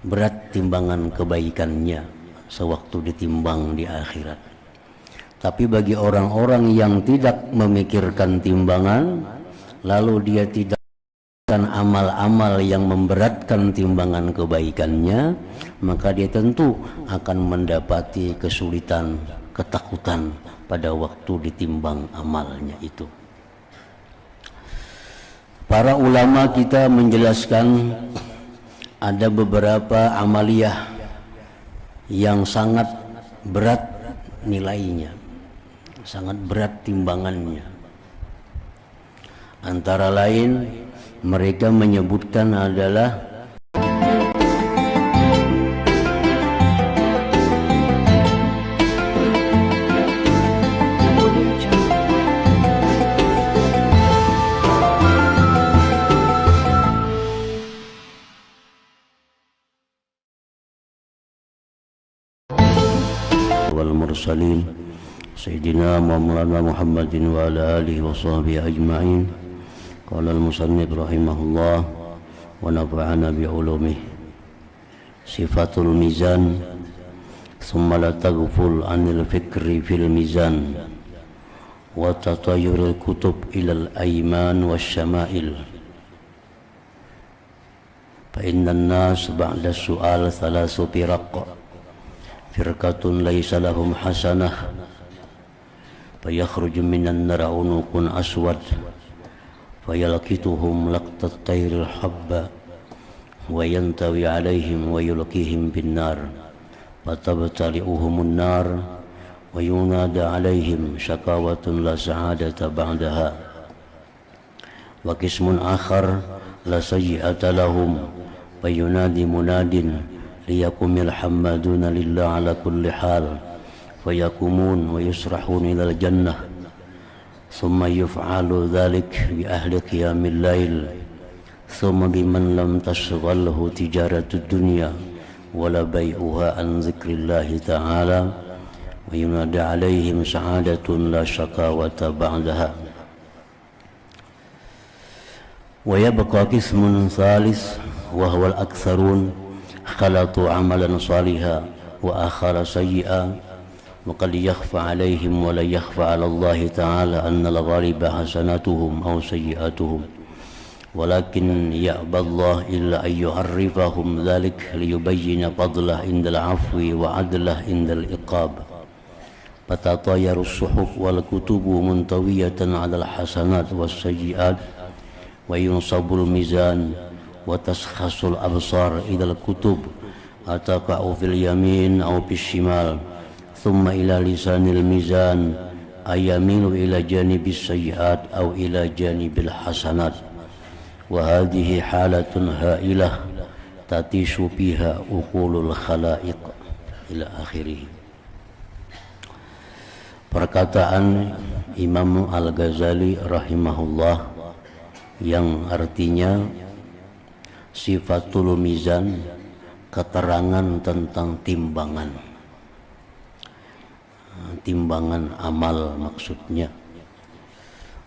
berat timbangan kebaikannya sewaktu ditimbang di akhirat. Tapi bagi orang-orang yang tidak memikirkan timbangan, lalu dia tidak melakukan amal-amal yang memberatkan timbangan kebaikannya, maka dia tentu akan mendapati kesulitan, ketakutan pada waktu ditimbang amalnya itu. Para ulama kita menjelaskan ada beberapa amaliyah yang sangat berat nilainya, sangat berat timbangannya. Antara lain mereka menyebutkan adalah wal mursalin sayyidina Maulana Muhammadin wa ala alihi wa sahbihi ajma'in. Qala al-musannif rahimahullah wa nafa'ana bi ulumihi. Sifatul mizan, thumma la taghful 'anil fikri fil mizan wa tatayyurul kutub ila al-ayman wasyama'il. Fa innan nas ba'da su'al thalathu firaq. Firqatun laysa lahum hasanah fayakhruju minan nar unuqun aswad fayalqituhum laqtat tayril habba wa yantawi alaihim wa yulqihim bin nar fatabtali'uhumun nar wa yunada alaihim syakawatun la sa'adata ba'daha wa qismun akhar la sayyi'ata lahum fayunadi munadin liyakumil hammaduna lillah ala kulli hal fayakumun wa yusrahun ilal jannah thumma yuf'alu dhalik bi ahli qiyamil lail thumma biman lam tashghalhu tijaratud dunya wala bay'uha an zikrillahi ta'ala wa yunada alaihim sa'adatun la syakawata ba'daha. Wa yabqa qismun thalis wa huwa al-aktsarun khalatu amalan saliha wa akhara sayyi'a wa qad yakhfa alaihim wa la yakhfa ala Allah ta'ala anna al-ghaliba hasanatuhum aw sayyi'atuhum walakin ya'ba Allah illa an yu'arrifahum dhalik liyubayyina fadlah indal afwi wa adlah indal iqab fatatayaru as-suhuf wal kutubu muntawiyatan ala al-hasanat was sayyi'at wa yunsabul mizan wa taskhasul absar ila al-kutub ataqa'u fil yamin aw fis shimal thumma ila lisanil mizan ayamilu ila janibis sayyi'at aw ila janibil hasanat wa hadhihi halatun ha'ilah tatishu fiha uqulul khalaiq ila akhirih. Perkataan Imam Al-Ghazali rahimahullah yang artinya sifatul mizan, keterangan tentang timbangan, timbangan amal maksudnya.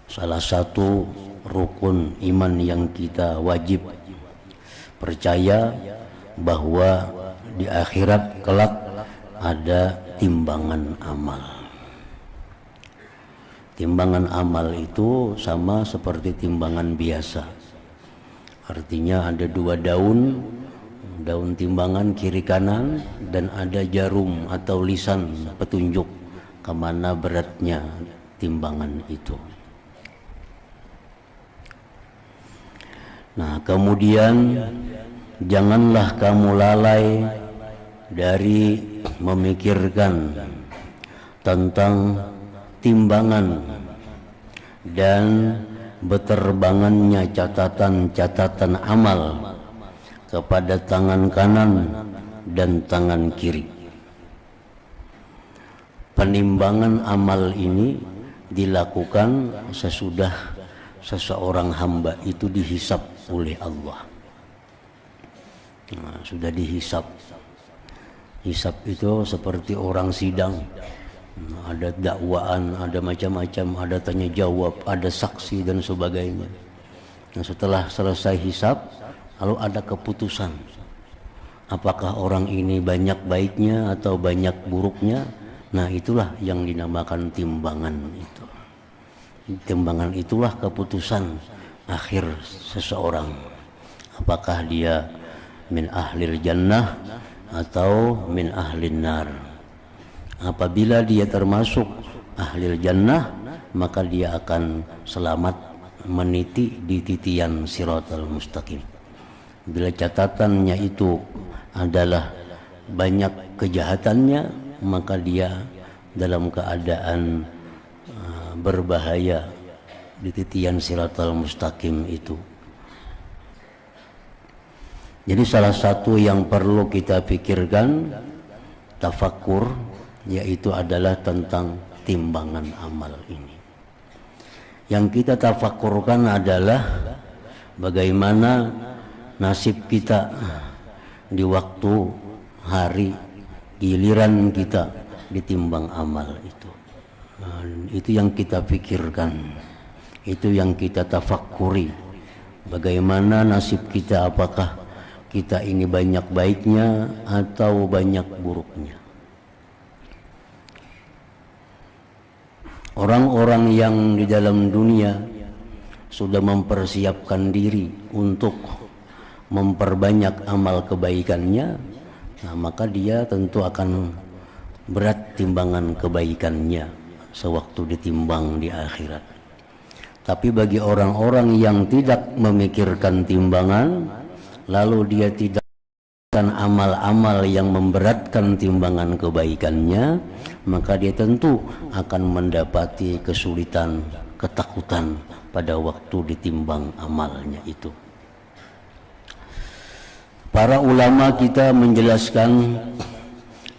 Salah satu rukun iman yang kita wajib percaya bahwa di akhirat kelak ada timbangan amal. Timbangan amal itu sama seperti timbangan biasa. Artinya ada dua daun timbangan kiri kanan, dan ada jarum atau lisan petunjuk kemana beratnya timbangan itu. Nah, kemudian janganlah kamu lalai dari memikirkan tentang timbangan dan beterbangannya catatan-catatan amal kepada tangan kanan dan tangan kiri. Penimbangan amal ini dilakukan sesudah seseorang hamba itu dihisab oleh Allah. Nah, sudah dihisab. Hisab itu seperti orang sidang. Ada dakwaan, ada macam-macam, ada tanya jawab, ada saksi dan sebagainya. Nah, setelah selesai hisab, lalu ada keputusan. Apakah orang ini banyak baiknya atau banyak buruknya? Nah, itulah yang dinamakan timbangan itu. Timbangan itulah keputusan akhir seseorang. Apakah dia min ahlil jannah atau min ahlin nar. Apabila dia termasuk ahlil jannah, maka dia akan selamat meniti di titian siratal mustaqim. Bila catatannya itu adalah banyak kejahatannya, maka dia dalam keadaan berbahaya di titian siratal mustaqim itu. Jadi salah satu yang perlu kita pikirkan, tafakkur, yaitu adalah tentang timbangan amal ini. Yang kita tafakkurkan adalah bagaimana nasib kita di waktu hari giliran kita ditimbang amal itu. Nah, itu yang kita pikirkan, itu yang kita tafakkuri. Bagaimana nasib kita, apakah kita ini banyak baiknya atau banyak buruknya. Orang-orang yang di dalam dunia sudah mempersiapkan diri untuk memperbanyak amal kebaikannya, nah maka dia tentu akan berat timbangan kebaikannya sewaktu ditimbang di akhirat. Tapi bagi orang-orang yang tidak memikirkan timbangan, lalu dia tidak melakukan amal-amal yang memberatkan timbangan kebaikannya, maka dia tentu akan mendapati kesulitan, ketakutan pada waktu ditimbang amalnya itu. Para ulama kita menjelaskan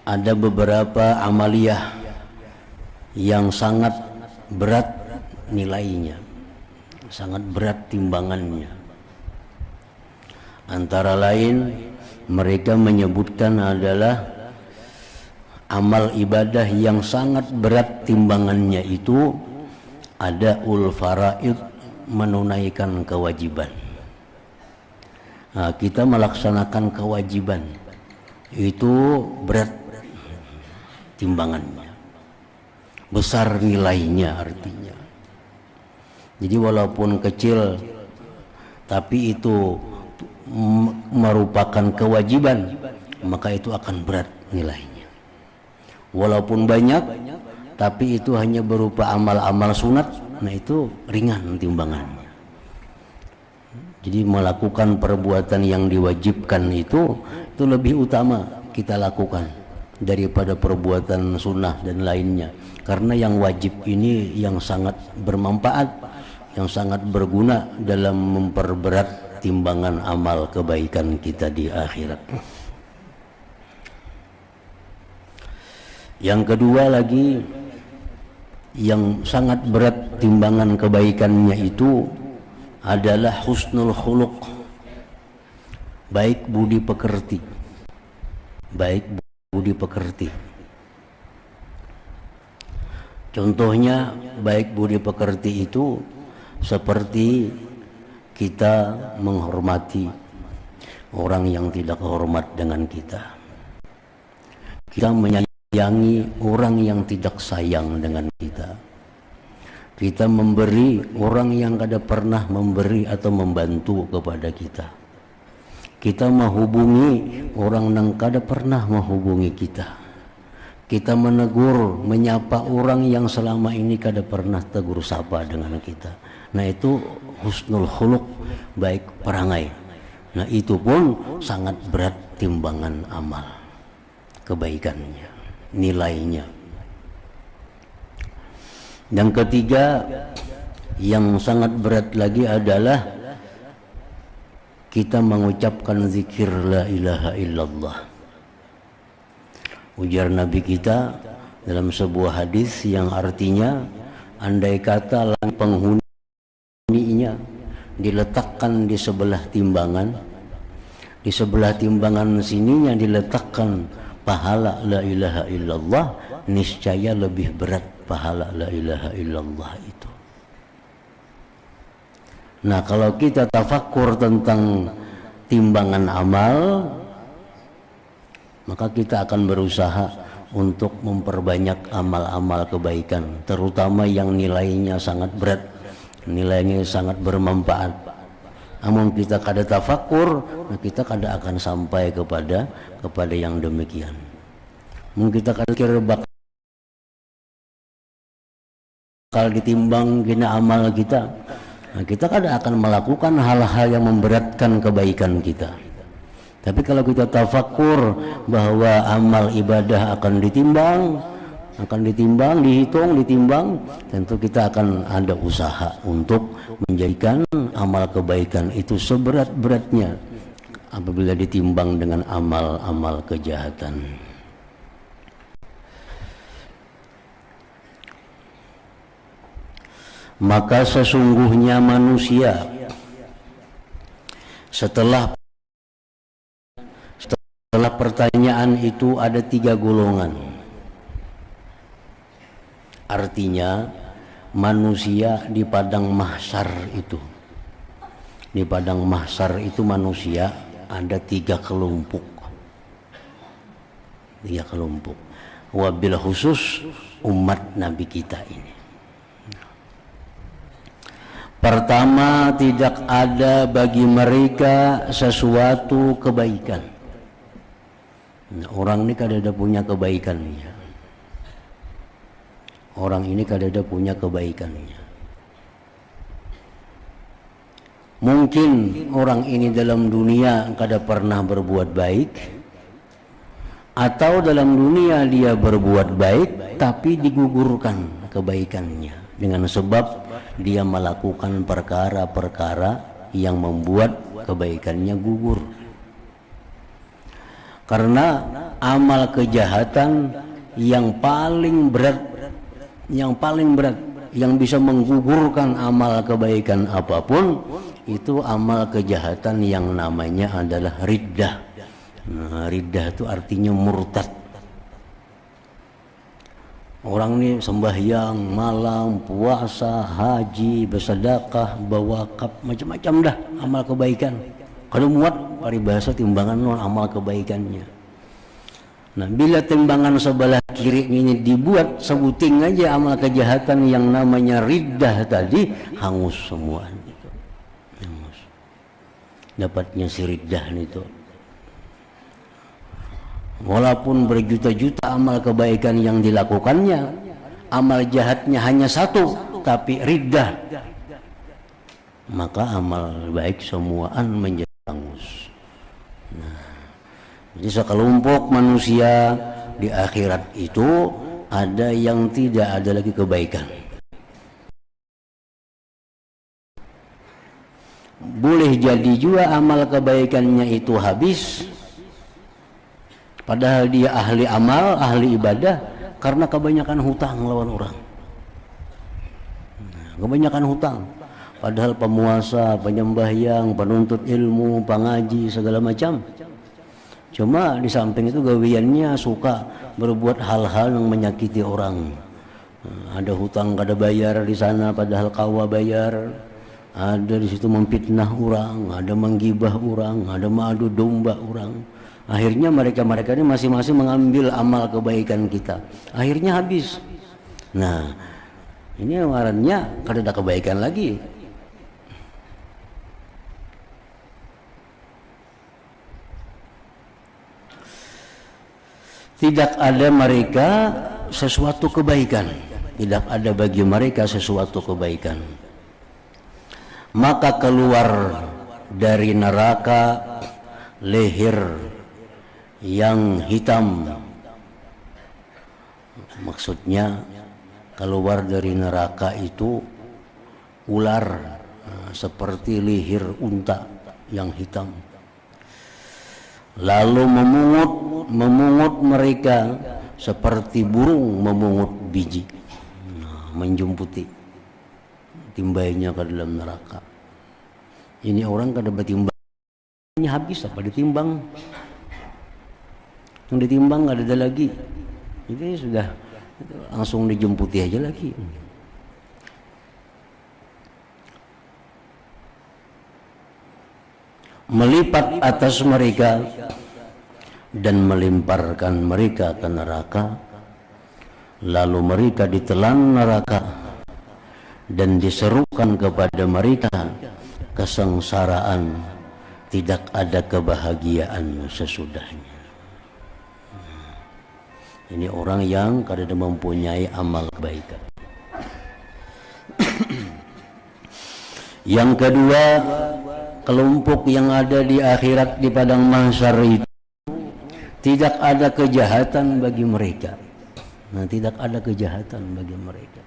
ada beberapa amaliyah yang sangat berat nilainya, sangat berat timbangannya. Antara lain mereka menyebutkan adalah amal ibadah yang sangat berat timbangannya itu ada faraid, menunaikan kewajiban. Nah, kita melaksanakan kewajiban itu berat timbangannya, besar nilainya artinya. Jadi walaupun kecil tapi itu merupakan kewajiban, maka itu akan berat nilainya. Walaupun banyak tapi itu hanya berupa amal-amal sunat, nah itu ringan timbangannya. Jadi melakukan perbuatan yang diwajibkan itu lebih utama kita lakukan daripada perbuatan sunnah dan lainnya. Karena yang wajib ini yang sangat bermanfaat, yang sangat berguna dalam memperberat timbangan amal kebaikan kita di akhirat. Yang kedua lagi, yang sangat berat timbangan kebaikannya itu adalah husnul khuluq, baik budi pekerti, baik budi pekerti. Contohnya baik budi pekerti itu seperti kita menghormati orang yang tidak hormat dengan kita, kita menyayangi orang yang tidak sayang dengan kita, kita memberi orang yang kada pernah memberi atau membantu kepada kita, kita menghubungi orang yang kada pernah menghubungi kita, kita menegur, menyapa orang yang selama ini kada pernah tegur sapa dengan kita. Nah itu husnul khuluq, baik perangai. Nah itu pun sangat berat timbangan amal kebaikannya, nilainya. Yang ketiga yang sangat berat lagi adalah kita mengucapkan zikir la ilaha illallah. Ujar Nabi kita dalam sebuah hadis yang artinya, andai kata penghuninya diletakkan di sebelah timbangan, di sebelah timbangan sininya diletakkan pahala la ilaha illallah, niscaya lebih berat pahala la ilaha illallah itu. Nah kalau kita tafakkur tentang timbangan amal, maka kita akan berusaha untuk memperbanyak amal-amal kebaikan, terutama yang nilainya sangat berat, nilainya sangat bermanfaat. Namun kita kada tafakur, kita kada akan sampai kepada yang demikian. Mungkin kita kada kira bakal ditimbang kena amal kita. Kita kada akan melakukan hal-hal yang memberatkan kebaikan kita. Tapi kalau kita tafakur bahwa amal ibadah akan ditimbang, dihitung, ditimbang, tentu kita akan ada usaha untuk menjadikan amal kebaikan itu seberat-beratnya apabila ditimbang dengan amal-amal kejahatan. Maka sesungguhnya manusia setelah pertanyaan itu ada 3 golongan. Artinya manusia di padang mahsyar itu, manusia ada 3 kelompok. Wabil khusus umat Nabi kita ini. Pertama, tidak ada bagi mereka sesuatu kebaikan. Orang ini kada ada punya kebaikannya. Mungkin orang ini dalam dunia kada pernah berbuat baik, atau dalam dunia dia berbuat baik tapi digugurkan kebaikannya dengan sebab dia melakukan perkara-perkara yang membuat kebaikannya gugur. Karena amal kejahatan yang paling berat yang bisa menggugurkan amal kebaikan apapun, itu amal kejahatan yang namanya adalah riddah. Riddah itu artinya murtad. Orang ini sembahyang malam, puasa, haji, bersedekah, berwakaf, macam-macam dah amal kebaikan. Kalau muat paribasa timbangan non amal kebaikannya. Nah, bila timbangan sebelah kiri ini dibuat sebuting aja amal kejahatan yang namanya riddah tadi, hangus semua itu. Hangus. Dapatnya si riddah itu. Walaupun berjuta-juta amal kebaikan yang dilakukannya, amal jahatnya hanya 1, tapi riddah, maka amal baik semuaan menjadi hangus. Nah, jadi sekelompok manusia di akhirat itu ada yang tidak ada lagi kebaikan. Boleh jadi juga amal kebaikannya itu habis, padahal dia ahli amal, ahli ibadah, karena kebanyakan hutang lawan orang. Kebanyakan hutang. Padahal pemuasa, penyembahyang, penuntut ilmu, pengaji, segala macam. Cuma di samping itu gawiannya suka berbuat hal-hal yang menyakiti orang. Ada hutang kada bayar di sana, padahal kawa bayar. Ada di situ memfitnah orang, ada menggibah orang, ada mengadu domba orang. Akhirnya mereka ini masing-masing mengambil amal kebaikan kita. Akhirnya habis. Nah, ini amarannya kada ada kebaikan lagi. Tidak ada mereka sesuatu kebaikan. Tidak ada bagi mereka sesuatu kebaikan. Maka keluar dari neraka leher yang hitam. Maksudnya keluar dari neraka itu ular seperti leher unta yang hitam. Lalu memungut mereka seperti burung memungut biji, menjumputi timbainya ke dalam neraka. Ini orang kada bertimbang, ini habis apa ditimbang? Yang ditimbang kada ada lagi, jadi sudah langsung dijumputi aja lagi. Melipat atas mereka dan melemparkan mereka ke neraka, lalu mereka ditelan neraka dan diserukan kepada mereka kesengsaraan, tidak ada kebahagiaan sesudahnya. Ini orang yang kadang mempunyai amal kebaikan. Yang kedua, kelompok yang ada di akhirat di padang mahsyar itu tidak ada kejahatan bagi mereka. Nah, tidak ada kejahatan bagi mereka.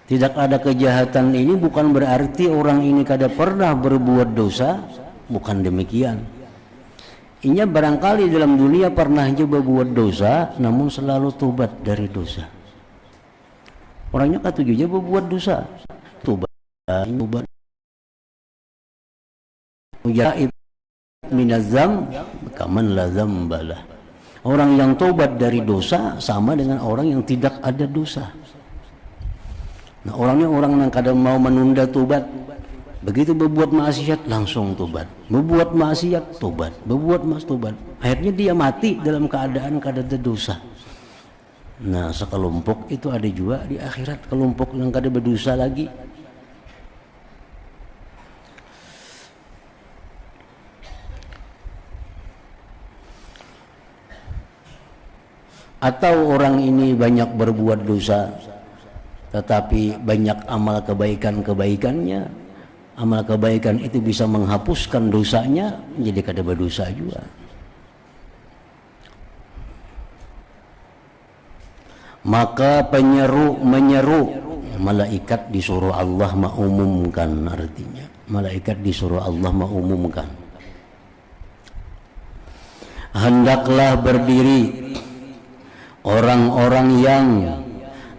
Tidak ada kejahatan ini bukan berarti orang ini kada pernah berbuat dosa, bukan demikian. Inya barangkali dalam dunia pernah juga buat dosa, namun selalu tobat dari dosa. Orangnya katujunya berbuat dosa, tobat. Yaib minazam kaman lazam balah. Orang yang tobat dari dosa sama dengan orang yang tidak ada dosa. Nah, orangnya orang yang kadang mau menunda tobat, begitu berbuat maksiat langsung tobat, berbuat maksiat tobat, berbuat maksiat tobat, akhirnya dia mati dalam keadaan kada ada dosa. Nah, sekelompok itu ada juga di akhirat, kelompok yang kada berdosa lagi. Atau orang ini banyak berbuat dosa tetapi banyak amal kebaikan-kebaikannya, amal kebaikan itu bisa menghapuskan dosanya, jadi kada berdosa juga. Maka penyeru menyeru, malaikat disuruh Allah mengumumkan, artinya malaikat disuruh Allah mengumumkan, hendaklah berdiri orang-orang yang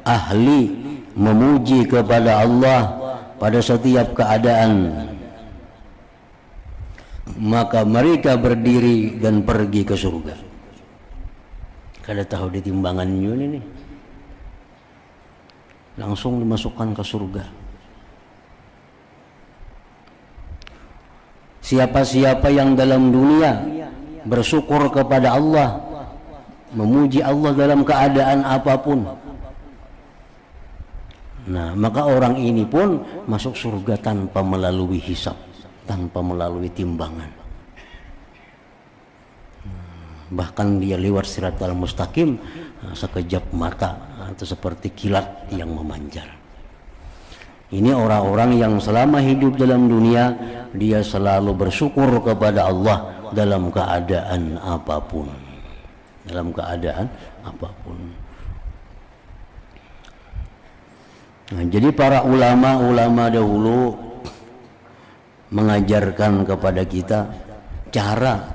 ahli memuji kepada Allah pada setiap keadaan. Maka mereka berdiri dan pergi ke surga. Kada tahu di timbangannya ini, langsung dimasukkan ke surga. Siapa-siapa yang dalam dunia bersyukur kepada Allah, memuji Allah dalam keadaan apapun, nah maka orang ini pun masuk surga tanpa melalui hisab, tanpa melalui timbangan. Bahkan dia lewat siratal mustaqim sekejap mata, atau seperti kilat yang memanjar. Ini orang-orang yang selama hidup dalam dunia dia selalu bersyukur kepada Allah dalam keadaan apapun, dalam keadaan apapun. Nah, jadi para ulama-ulama dahulu mengajarkan kepada kita cara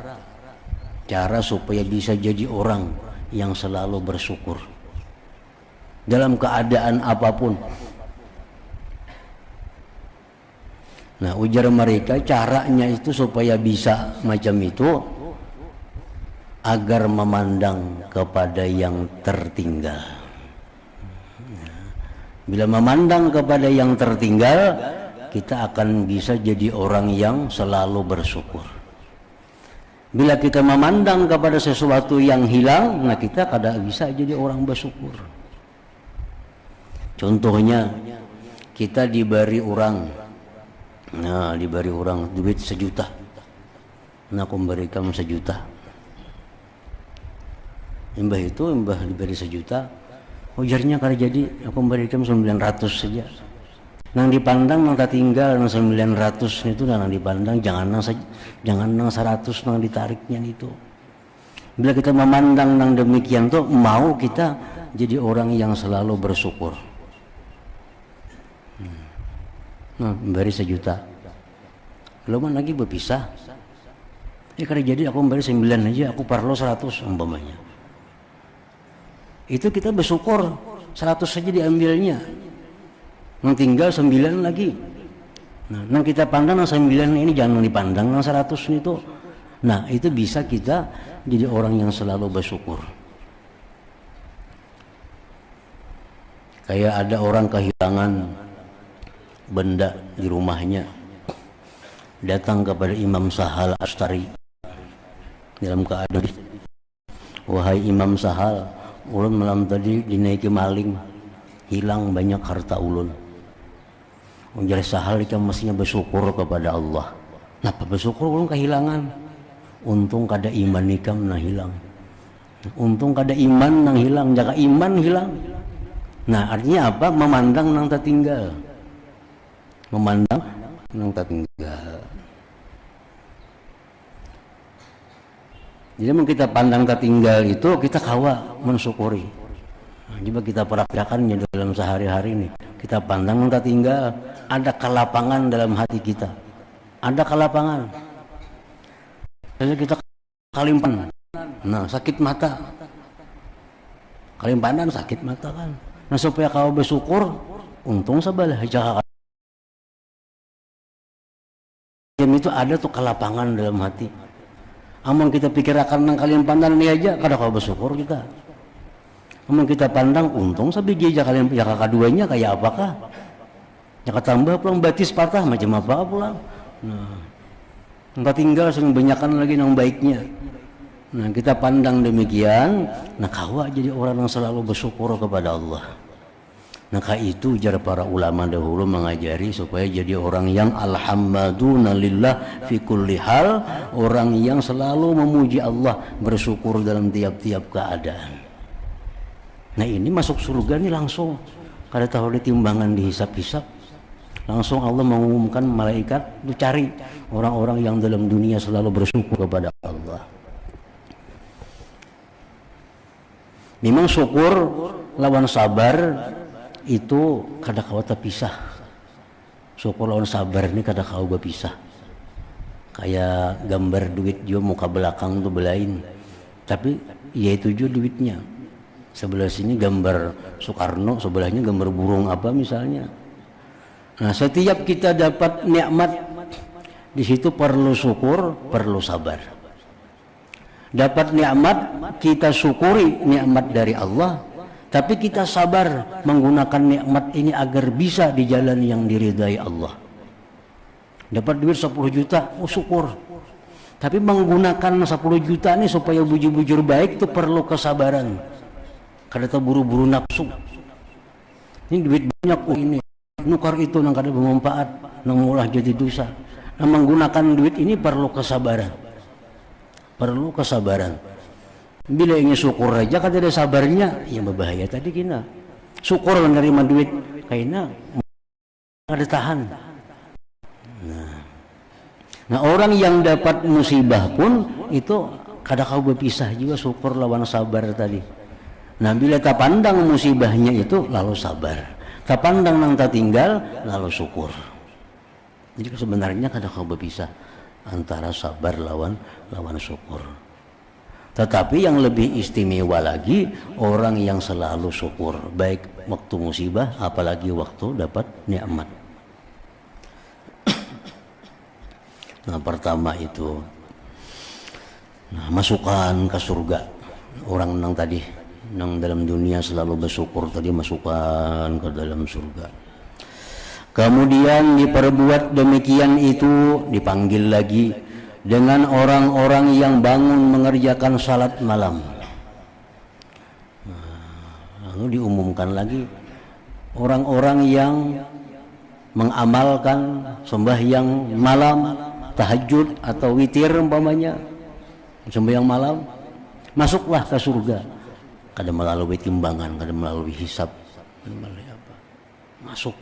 supaya bisa jadi orang yang selalu bersyukur dalam keadaan apapun. Nah, ujar mereka caranya itu supaya bisa macam itu agar memandang kepada yang tertinggal. Bila memandang kepada yang tertinggal, kita akan bisa jadi orang yang selalu bersyukur. Bila kita memandang kepada sesuatu yang hilang, nah kita kada bisa jadi orang bersyukur. Contohnya, kita diberi orang, duit 1 juta. Nah, aku memberikan 1 juta. Mbah diberi 1 juta. Ujarnya kalau jadi aku memberikan 900 saja. Nang dipandang nang tinggal nang 900 itu nang dipandang, jangan nang 100 nang ditariknya itu. Bila kita memandang nang demikian tuh, mau kita jadi orang yang selalu bersyukur. Nah, memberi 1 juta. Belum lagi berpisah. Kalau jadi aku memberi 9 aja, aku perlu 100 umpamanya. Itu kita bersyukur 100 saja diambilnya, yang tinggal 9 lagi. Nah, yang kita pandang yang 9 ini jangan dipandang yang 100 itu. Nah, itu bisa kita jadi orang yang selalu bersyukur. Kayak ada orang kehilangan benda di rumahnya, datang kepada Imam Sahal Astari, dalam keadaan, wahai Imam Sahal, ulun malam tadi dinaiki maling, hilang banyak harta ulun. Ujar Sahal, kita mestinya bersyukur kepada Allah. Napa bersyukur ulun kehilangan? Untung kada iman ikam nah hilang. Untung kada iman nang hilang, jaga iman hilang. Nah artinya apa? Memandang nang tertinggal. Memandang nang tertinggal. Jadi kita pandang tertinggal itu kita kawa mensyukuri. Nah, coba kita praktekkannya dalam sehari-hari ini. Kita pandang nang tertinggal, ada kelapangan dalam hati kita. Ada kelapangan. Jadi kita kalimpan. Nah, sakit mata. Kalimpanan sakit mata kan. Nah, supaya kau bersyukur, untung sabalah jaga. Itu ada tuh kelapangan dalam hati. Amun kita pikir akan nang kalimpanan ini aja, kada kau bersyukur kita. Amun kita pandang, untung sabiji aja kalian jaga keduanya kayak apakah? Jaka tambah pulang batis patah macam apa pulang. Nah, entah tinggal sering banyakan lagi yang baiknya. Nah, kita pandang demikian, nah kawa jadi orang yang selalu bersyukur kepada Allah. Nah, itu jar para ulama dahulu mengajari supaya jadi orang yang alhamdulillah lillah fi kulli hal, orang yang selalu memuji Allah, bersyukur dalam tiap-tiap keadaan. Nah, ini masuk surga nih langsung. Kada tahu ditimbangan dihisap-hisap. Langsung Allah mengumumkan malaikat itu cari orang-orang yang dalam dunia selalu bersyukur kepada Allah. Memang syukur lawan sabar itu kada kawa terpisah. Syukur lawan sabar ini kada kawa berpisah. Kayak gambar duit juga muka belakang tuh belain. Tapi ya itu juga duitnya. Sebelah sini gambar Soekarno, sebelahnya gambar burung apa misalnya. Nah, setiap kita dapat nikmat di situ perlu syukur, perlu sabar. Dapat nikmat, kita syukuri nikmat dari Allah, tapi kita sabar menggunakan nikmat ini agar bisa di jalan yang diridai Allah. Dapat duit 10 juta, oh syukur. Tapi menggunakan 10 juta ini supaya bujur-bujur baik itu perlu kesabaran. Kada terburu-buru nafsu. Ini duit banyak, oh ini nukar itu nang kada bermanfaat, nang mulah jadi dosa. Nah, menggunakan duit ini perlu kesabaran. Perlu kesabaran. Bila ingin syukur aja kada ada sabarnya, ya berbahaya tadi kina. Syukur menerima duit, kayaknya kada tahan. Nah, orang yang dapat musibah pun itu kada kau berpisah juga syukur lawan sabar tadi. Nah, bila tak pandang musibahnya itu lalu sabar. Tak pandang nang tak tinggal lalu syukur. Jadi sebenarnya kada kau berpisah antara sabar lawan syukur. Tetapi yang lebih istimewa lagi orang yang selalu syukur, baik waktu musibah apalagi waktu dapat nikmat. Nah, pertama itu masukkan ke surga. Orang nang tadi nang dalam dunia selalu bersyukur tadi masukkan ke dalam surga. Kemudian diperbuat demikian itu dipanggil lagi dengan orang-orang yang bangun mengerjakan salat malam. Lalu diumumkan lagi orang-orang yang mengamalkan sembahyang malam, tahajud atau witir umpamanya, sembahyang malam, masuklah ke surga. Kada melalui timbangan, kada melalui hisab, kada melalui apa, masuk.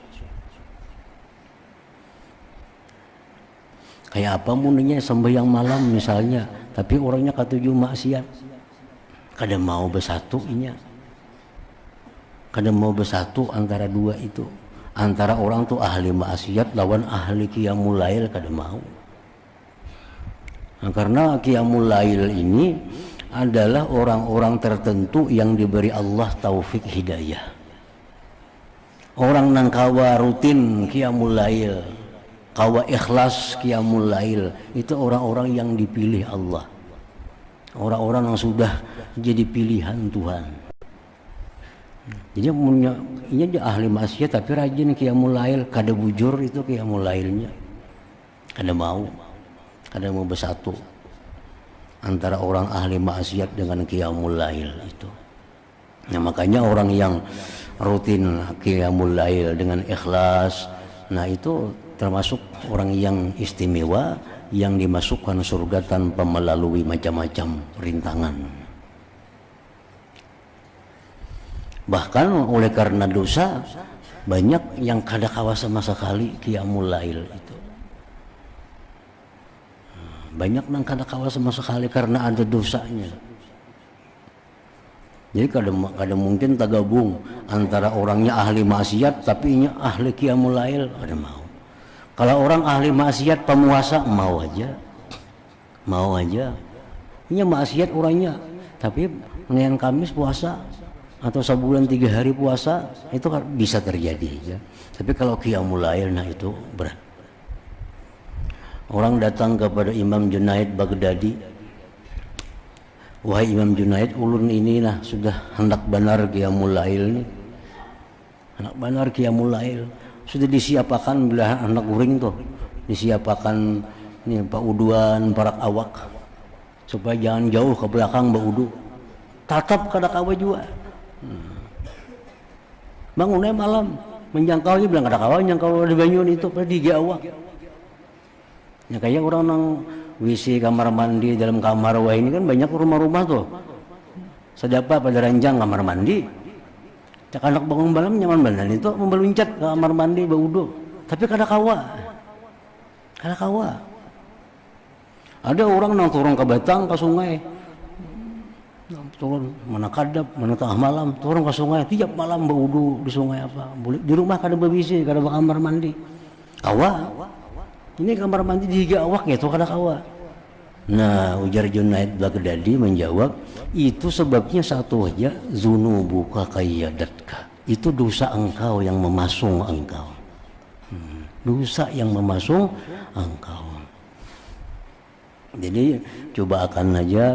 Kayak apa munanya sembahyang malam misalnya, tapi orangnya katuju maksiat, kada mau bersatu inya, kada mau bersatu antara dua itu, antara orang tuh ahli maksiat lawan ahli qiyamul lail, kada mau. Nah, karena qiyamul lail ini adalah orang-orang tertentu yang diberi Allah taufik hidayah. Orang nang kawa rutin qiyamul lail, kawa ikhlas qiyamul lail, itu orang-orang yang dipilih Allah. Orang-orang yang sudah jadi pilihan Tuhan. Jadi punya ini dia ahli maksiat tapi rajin qiyamul lail, kada bujur itu qiyamul lailnya. Kada mau bersatu. antara orang ahli maksiat dengan qiyamul lail itu. Nah, makanya orang yang rutin qiyamul lail dengan ikhlas, nah itu termasuk orang yang istimewa, yang dimasukkan surga tanpa melalui macam-macam rintangan. Bahkan oleh karena dosa banyak yang kada kawa sama sekali qiyamul lail itu. Banyak yang kada kawa sama sekali karena ada dosanya. Jadi kada mungkin tergabung antara orangnya ahli maksiat tapi nya ahli qiyamul lail, ada mau. Kalau orang ahli maksiat pemuasa mau aja. Ini maksiat orangnya, tapi Senin Kamis puasa atau sebulan 3 hari puasa itu bisa terjadi ya. Tapi kalau qiyamul lail nah itu berat. Orang datang kepada Imam Junaid Baghdadi, wahai Imam Junaid, ulun ini nah sudah hendak benar qiyamul lail nih. Hendak benar qiyamul lail. Sudah disiapakan belahan anak guring tuh, disiapakan nih Pak Uduan para awak supaya jangan jauh ke belakang baudu. Tatap kada kawa juga. Bangunnya malam menjangkau dia bilang kada kawa nyangkau di Banyun itu pada 3 awak. Ya kayak orang nang WC kamar mandi dalam kamar wah ini kan banyak rumah-rumah tuh. Sedapa pada ranjang kamar mandi. Cak anak bangun malam nyaman benar itu membeluncat ke kamar mandi baudu. Tapi kada kawa. Ada orang nang turun ke batang ke sungai. Turun mana kadap, mana tengah malam, turun ke sungai, tiap malam baudu di sungai apa. Boleh di rumah kada bebisi, kada kamar mandi. Kawa. Ini kamar mandi 3 awak gitu kada kawa. Nah, ujar Junaid Baghdadi menjawab, itu sebabnya satu aja, zunubuka qayyadatka. Itu dosa engkau yang memasung engkau. Dosa yang memasung engkau. Jadi coba akan aja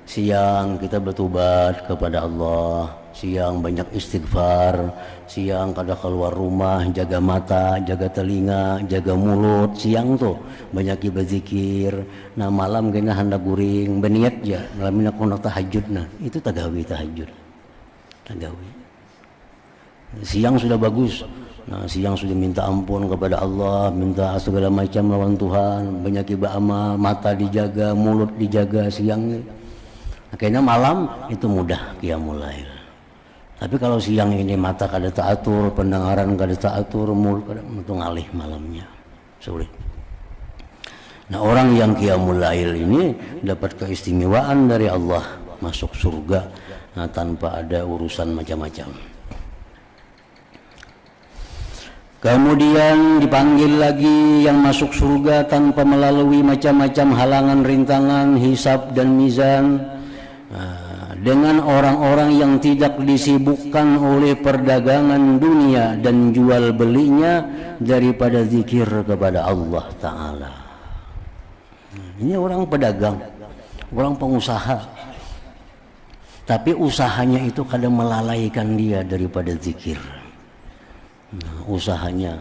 siang kita bertobat kepada Allah, siang banyak istighfar, siang kada keluar rumah, jaga mata, jaga telinga, jaga mulut, siang tuh banyak berzikir. Nah malam kena hendak guring, berniat ya malam ini aku nak tahajud, nah itu tagawi tahajud, tagawi. Siang sudah bagus, nah siang sudah minta ampun kepada Allah, minta segala macam lawan Tuhan, banyak amal, mata dijaga, mulut dijaga siang nih. Akhirnya malam itu mudah qiyamul lail. Tapi kalau siang ini mata kada teratur, pendengaran kada teratur, mulut kada itu ngalih malamnya. Sulit. Nah, orang yang qiyamul lail ini dapat keistimewaan dari Allah, masuk surga tanpa ada urusan macam-macam. Kemudian dipanggil lagi yang masuk surga tanpa melalui macam-macam halangan, rintangan, hisab dan mizan. Dengan orang-orang yang tidak disibukkan oleh perdagangan dunia dan jual belinya daripada zikir kepada Allah Ta'ala. Ini orang pedagang, orang pengusaha, tapi usahanya itu kadang melalaikan dia daripada zikir. Usahanya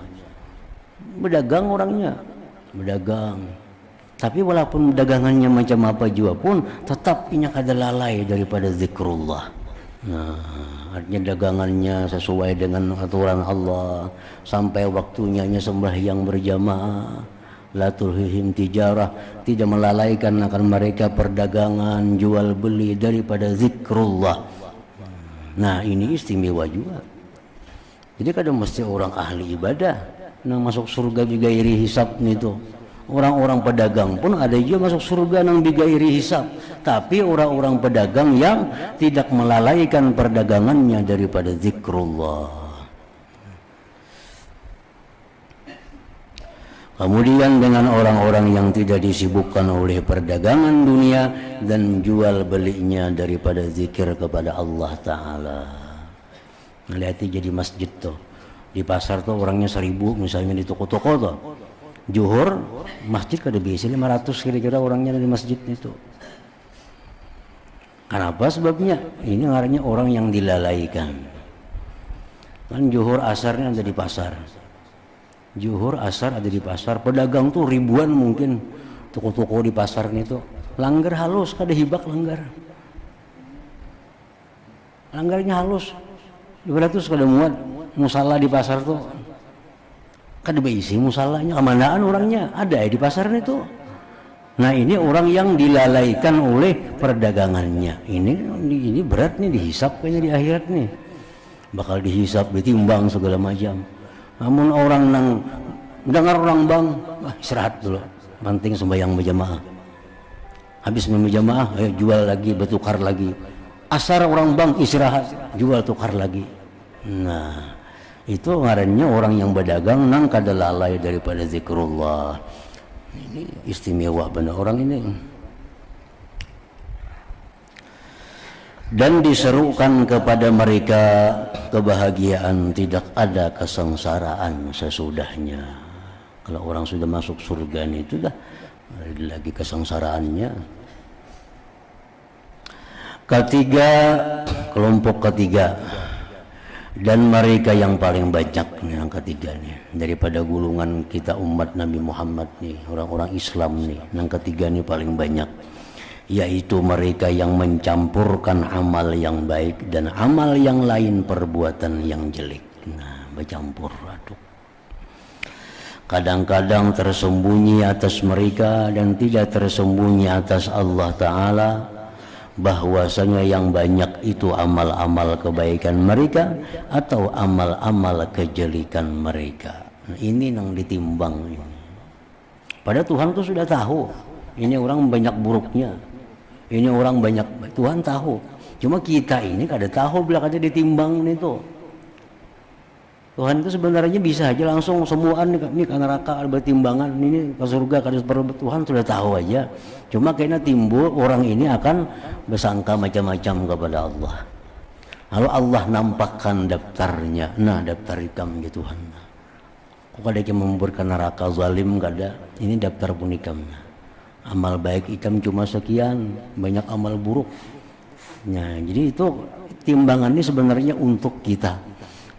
berdagang, orangnya berdagang, tapi walaupun dagangannya macam apa juga pun tetap inya kada lalai daripada zikrullah. Nah, artinya dagangannya sesuai dengan aturan Allah, sampai waktunya sembahyang berjamaah, la tulhihim tijarah, tidak melalaikan akan mereka perdagangan jual beli daripada zikrullah. Nah ini istimewa juga. Jadi kadang mesti orang ahli ibadah nang masuk surga bigairi hisab itu. Orang-orang pedagang pun ada juga masuk surga nang bigairi hisab. Tapi orang-orang pedagang yang tidak melalaikan perdagangannya daripada zikrullah. Kemudian dengan orang-orang yang tidak disibukkan oleh perdagangan dunia dan jual belinya daripada zikir kepada Allah Ta'ala. Ngeliati jadi masjid tuh, di pasar tuh orangnya 1000 misalnya, di toko-toko tuh Johor masjid kada biasa 500 kira-kira orangnya di masjid itu. Kenapa sebabnya? Ini ngarannya orang yang dilalaikan. Kan Johor asarnya ada di pasar, Johor asar ada di pasar, pedagang tuh ribuan mungkin, toko-toko di pasar itu langgar halus kada hibak langgar. Langgarnya halus. 200 kada muat musala di pasar tuh. Kada beisi musalanya, kemanaan orangnya? Ada di pasar itu. Nah, ini orang yang dilalaikan oleh perdagangannya. Ini berat nih, dihisap kayaknya di akhirat nih. Bakal dihisap, ditimbang segala macam. Namun orang nang dengar orang bang, istirahat dulu. Penting sembahyang berjamaah. Habis berjamaah, ayo jual lagi, bertukar lagi. Asar orang bang istirahat, jual tukar lagi. Nah, itu ngarannya orang yang berdagang nang kada lalai daripada zikrullah. Ini istimewa benar orang ini. Dan diserukan kepada mereka kebahagiaan, tidak ada kesengsaraan sesudahnya. Kalau orang sudah masuk surga ini, itu dah lagi kesengsaraannya. Ketiga, kelompok ketiga, dan mereka yang paling banyak nih, yang ketiga nih, daripada gulungan kita umat Nabi Muhammad nih, orang-orang Islam nih, yang ketiga nih paling banyak, yaitu mereka yang mencampurkan amal yang baik dan amal yang lain, perbuatan yang jelek. Nah, bercampur aduk. Kadang-kadang tersembunyi atas mereka dan tidak tersembunyi atas Allah Ta'ala, bahwasanya yang banyak itu amal-amal kebaikan mereka atau amal-amal kejelekan mereka. Nah, ini yang ditimbang ini. Padahal Tuhan tuh sudah tahu ini orang banyak buruknya, ini orang banyak, Tuhan tahu. Cuma kita ini kada tahu bila kada ditimbang itu. Tuhan itu sebenarnya bisa aja langsung semuaan ini ke neraka ada bertimbangan, ini ke surga kada perlu. Tuhan sudah tahu aja. Cuma kayaknya timbul orang ini akan bersangka macam-macam kepada Allah. Lalu Allah nampakkan daftarnya. Nah, daftar ikam gitu Tuhan. Kok kada yang memberikan neraka zalim kada. Ini daftar pun ikam. Amal baik ikam cuma sekian, banyak amal buruk. Nah, jadi itu timbangan ini sebenarnya untuk kita.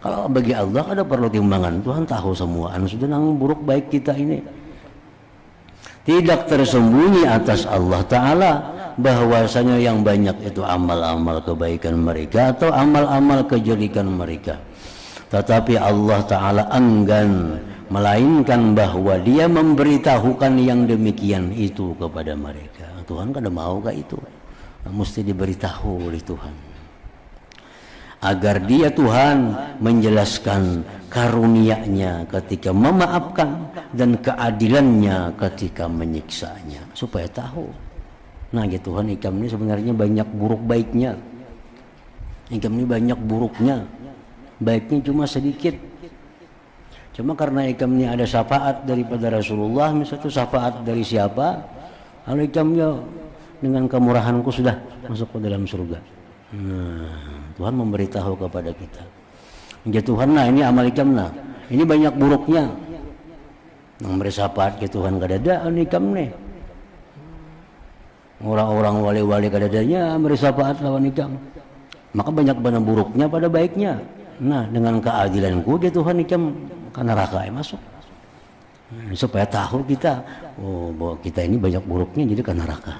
Kalau bagi Allah ada perlu timbangan, Tuhan tahu semua. Sudah nang buruk baik kita ini. Tidak tersembunyi atas Allah Ta'ala bahwasanya yang banyak itu amal-amal kebaikan mereka atau amal-amal kejelekan mereka. Tetapi Allah Ta'ala enggan, melainkan bahwa Dia memberitahukan yang demikian itu kepada mereka. Tuhan kada mau kah itu? Mesti diberitahu oleh Tuhan. Agar Dia Tuhan menjelaskan karunia-Nya ketika memaafkan dan keadilannya ketika menyiksanya, supaya tahu. Nah, ya Tuhan, ikam ini sebenarnya banyak buruk baiknya. Ikam ini banyak buruknya, baiknya cuma sedikit. Cuma karena ikam ini ada syafaat daripada Rasulullah, misalnya syafaat dari siapa, lalu ikamnya dengan kemurahanku sudah masuk ke dalam surga. Nah, Tuhan memberitahu kepada kita. Ya Tuhan, nah ini amal ikam, nah ini banyak buruknya. Nang bersyafaat ke Tuhan kadada ikam nih. Orang-orang wali-wali kadadanya bersyafaat lawan ikam. Maka banyak benar buruknya pada baiknya. Nah, dengan keadilanku dia Tuhan ikam ke neraka masuk. Nah, supaya tahu kita, oh bahwa kita ini banyak buruknya jadi ke neraka.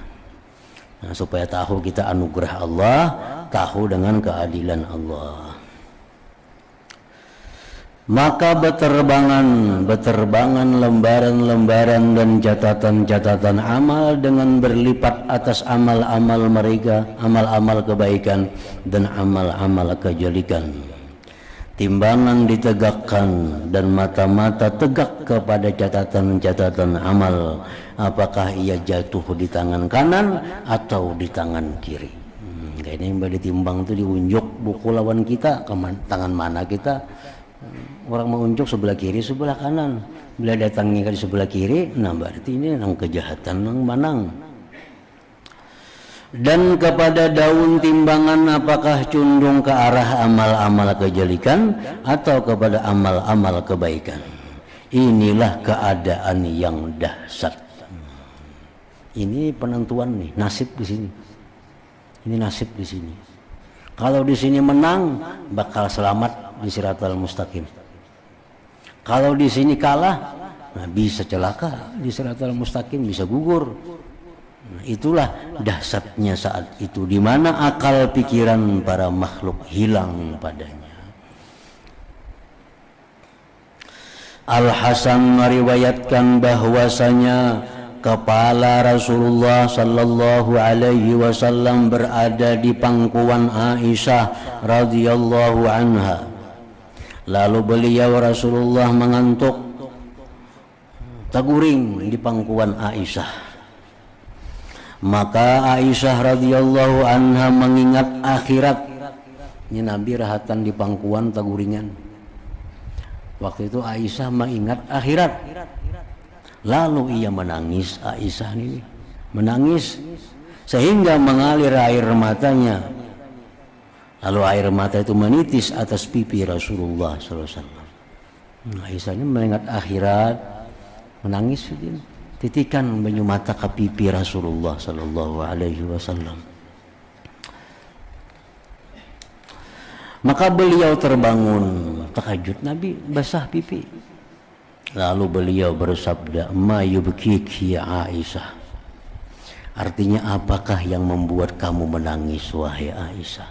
Nah, supaya tahu kita anugerah Allah, tahu dengan keadilan Allah. Maka beterbangan lembaran-lembaran dan catatan-catatan amal dengan berlipat atas amal-amal mereka, amal-amal kebaikan dan amal-amal kejelekan. Timbangan ditegakkan dan mata-mata tegak kepada catatan-catatan amal, apakah ia jatuh di tangan kanan atau di tangan kiri. Kayaknya yang ditimbang itu diunjuk buku lawan kita ke tangan mana kita. Orang mau unjuk sebelah kiri sebelah kanan. Bila datangnya ke sebelah kiri, nah berarti ini nang kejahatan nang manang. Dan kepada daun timbangan apakah condong ke arah amal-amal kejelekan atau kepada amal-amal kebaikan. Inilah keadaan yang dahsyat. Ini penentuan nih, nasib di sini. Ini nasib di sini. Kalau di sini menang, bakal selamat di Siratal Mustaqim. Kalau di sini kalah, nah bisa celaka di Siratal Mustaqim, bisa gugur. Nah, itulah dahsyatnya saat itu, di mana akal pikiran para makhluk hilang padanya. Al-Hasan meriwayatkan bahwasanya kepala Rasulullah sallallahu alaihi wasallam berada di pangkuan Aisyah radhiyallahu anha. Lalu beliau Rasulullah mengantuk, taguring di pangkuan Aisyah. Maka Aisyah radhiyallahu anha mengingat akhirat. Ini Nabi rahatan di pangkuan taguringan. Waktu itu Aisyah mengingat akhirat. Lalu ia menangis, Aisyah ini menangis sehingga mengalir air matanya. Lalu air mata itu menitis atas pipi Rasulullah SAW. Aisyah ini mengingat akhirat, menangis, titikan banyu mata ke pipi Rasulullah Sallallahu Alaihi Wasallam. Maka beliau terbangun, terkejut, Nabi basah pipi. Lalu beliau bersabda, "Ma yubkiki ya Aisyah?" Artinya, apakah yang membuat kamu menangis wahai Aisyah?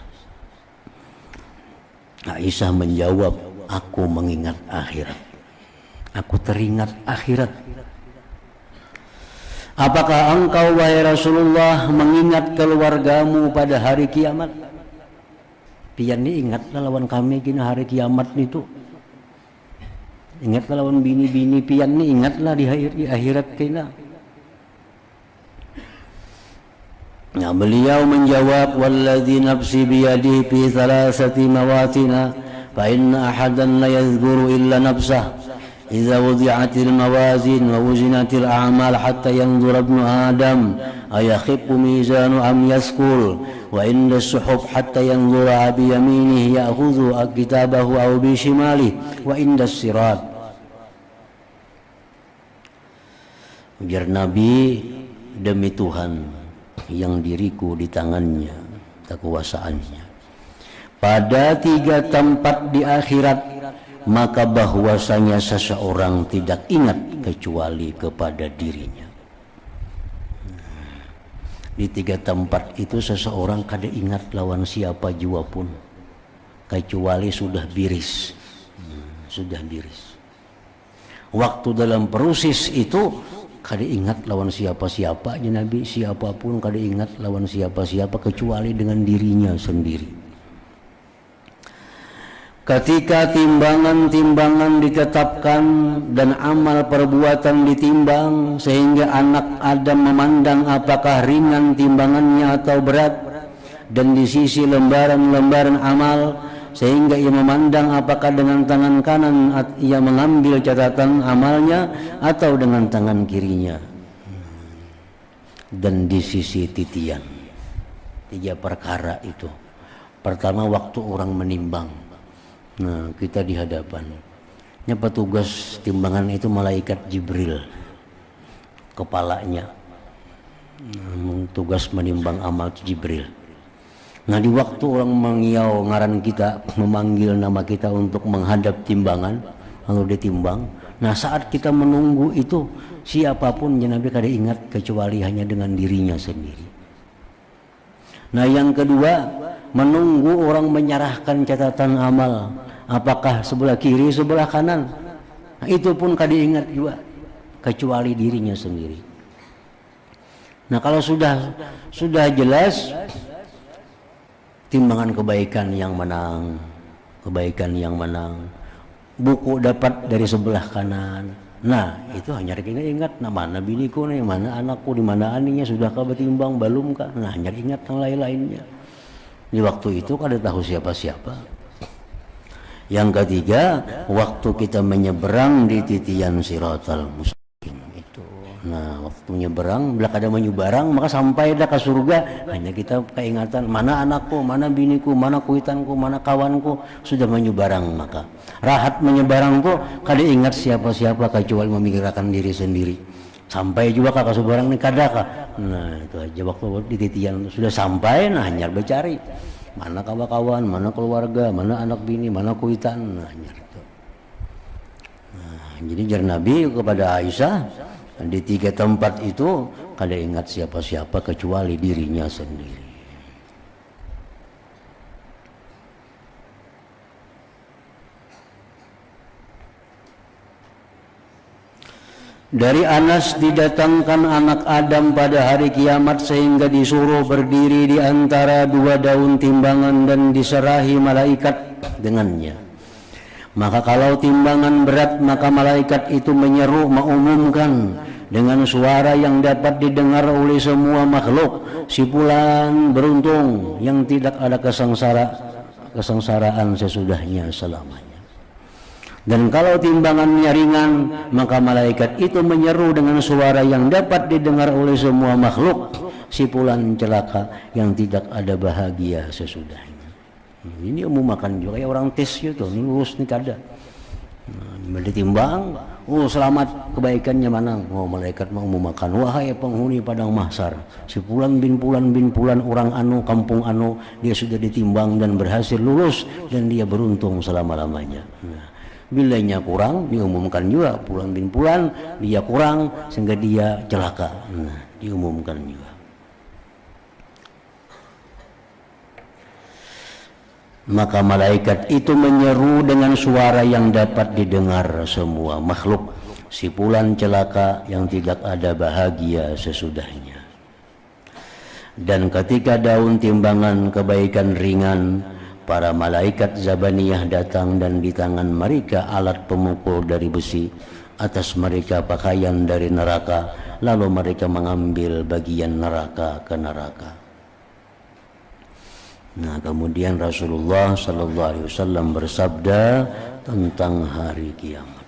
Aisyah menjawab, "Aku mengingat akhirat. Aku teringat akhirat." Apakah engkau wahai Rasulullah mengingat keluargamu pada hari kiamat? Pian ni ingatlah lawan kami kini hari kiamat itu. Ingatlah lawan bini-bini pian ni, ingatlah di akhirat kina. Nah, beliau menjawab, "Walladzi nafsi biyadihi fi thalathati mawatina fa inna ahadan la yadhkuru illa nafsah. إذا وضعت الموازين ووزنت الأعمال حتى ينظر ابن آدم أيخف ميزان أم يثقل وإن السحب حتى ينظر بيمينه يأخذ كتابه أو بشماله وإن الصراط." Biar Nabi, demi Tuhan yang diriku di tangannya, kekuasaannya, pada 3 tempat di akhirat, maka bahwasanya seseorang tidak ingat kecuali kepada dirinya. Di 3 tempat itu seseorang kada ingat lawan siapa jua pun, kecuali sudah biris. Sudah biris. Waktu dalam proses itu kada ingat lawan siapa-siapa aja Nabi, siapapun kada ingat lawan siapa-siapa kecuali dengan dirinya sendiri. Ketika timbangan-timbangan ditetapkan dan amal perbuatan ditimbang, sehingga anak Adam memandang apakah ringan timbangannya atau berat, dan di sisi lembaran-lembaran amal, sehingga ia memandang apakah dengan tangan kanan ia mengambil catatan amalnya atau dengan tangan kirinya, dan di sisi titian. 3 perkara itu. Pertama, waktu orang menimbang. Nah, kita di hadapannya petugas timbangan itu malaikat Jibril, kepalanya. Tugas menimbang amal Jibril. Nah, di waktu orang mengiau ngaran kita, memanggil nama kita untuk menghadap timbangan, lalu ditimbang. Nah, saat kita menunggu itu, siapapun ya Nabi kada ingat kecuali hanya dengan dirinya sendiri. Nah, yang kedua, menunggu orang menyerahkan catatan amal, apakah sebelah kiri, sebelah kanan. Nah, itu pun kada ingat juga kecuali dirinya sendiri. Nah, kalau sudah jelas, timbangan kebaikan yang menang, kebaikan yang menang. Buku dapat dari sebelah kanan. Nah, itu hanya kita ingat, nah mana biniku nih, mana anakku, di mana aninya, sudah kah bertimbang, belum kah? Nah, hanya ingat yang lain-lainnya. Di waktu itu kada tahu siapa-siapa. Yang ketiga, waktu kita menyeberang di titian Siratal Mustaqim itu. Nah, waktu menyeberang, bila kada menyeberang, maka sampai dah ke surga, hanya kita keingatan, mana anakku, mana biniku, mana kuitanku, mana kawanku, sudah menyeberang. Maka rahat menyeberang tuh kada ingat siapa-siapa kecuali memikirkan diri sendiri. Sampai juga kakak seberang ini kada kah? Nah, itu aja waktu di titian sudah sampai, nah hanya bercari mana kawan-kawan, mana keluarga, mana anak bini, mana kuitan. Nah, hanya itu. Nah, jadi jar Nabi kepada Aisyah, di 3 tempat itu kada ingat siapa-siapa kecuali dirinya sendiri. Dari Anas didatangkan anak Adam pada hari kiamat sehingga disuruh berdiri di antara dua daun timbangan dan diserahi malaikat dengannya. Maka kalau timbangan berat maka malaikat itu menyeru mengumumkan dengan suara yang dapat didengar oleh semua makhluk, si fulan beruntung yang tidak ada kesengsaraan sesudahnya selamanya. Dan kalau timbangannya ringan, maka malaikat itu menyeru dengan suara yang dapat didengar oleh semua makhluk, si fulan celaka yang tidak ada bahagia sesudahnya. Ini umum makan juga kayak orang tes gitu, lulus nih kada. Ditimbang, oh selamat, kebaikannya mana? Oh malaikat mau makan, wahai penghuni padang mahsyar, si fulan bin fulan orang anu kampung anu, dia sudah ditimbang dan berhasil lulus dan dia beruntung selama-lamanya. Bilanya kurang diumumkan juga fulan bin fulan dia kurang sehingga dia celaka. Diumumkan juga. Maka malaikat itu menyeru dengan suara yang dapat didengar semua makhluk, si fulan celaka yang tidak ada bahagia sesudahnya. Dan ketika daun timbangan kebaikan ringan, para malaikat Zabaniyah datang dan di tangan mereka alat pemukul dari besi, atas mereka pakaian dari neraka, lalu mereka mengambil bagian neraka ke neraka. Nah, kemudian Rasulullah sallallahu alaihi wasallam bersabda tentang hari kiamat.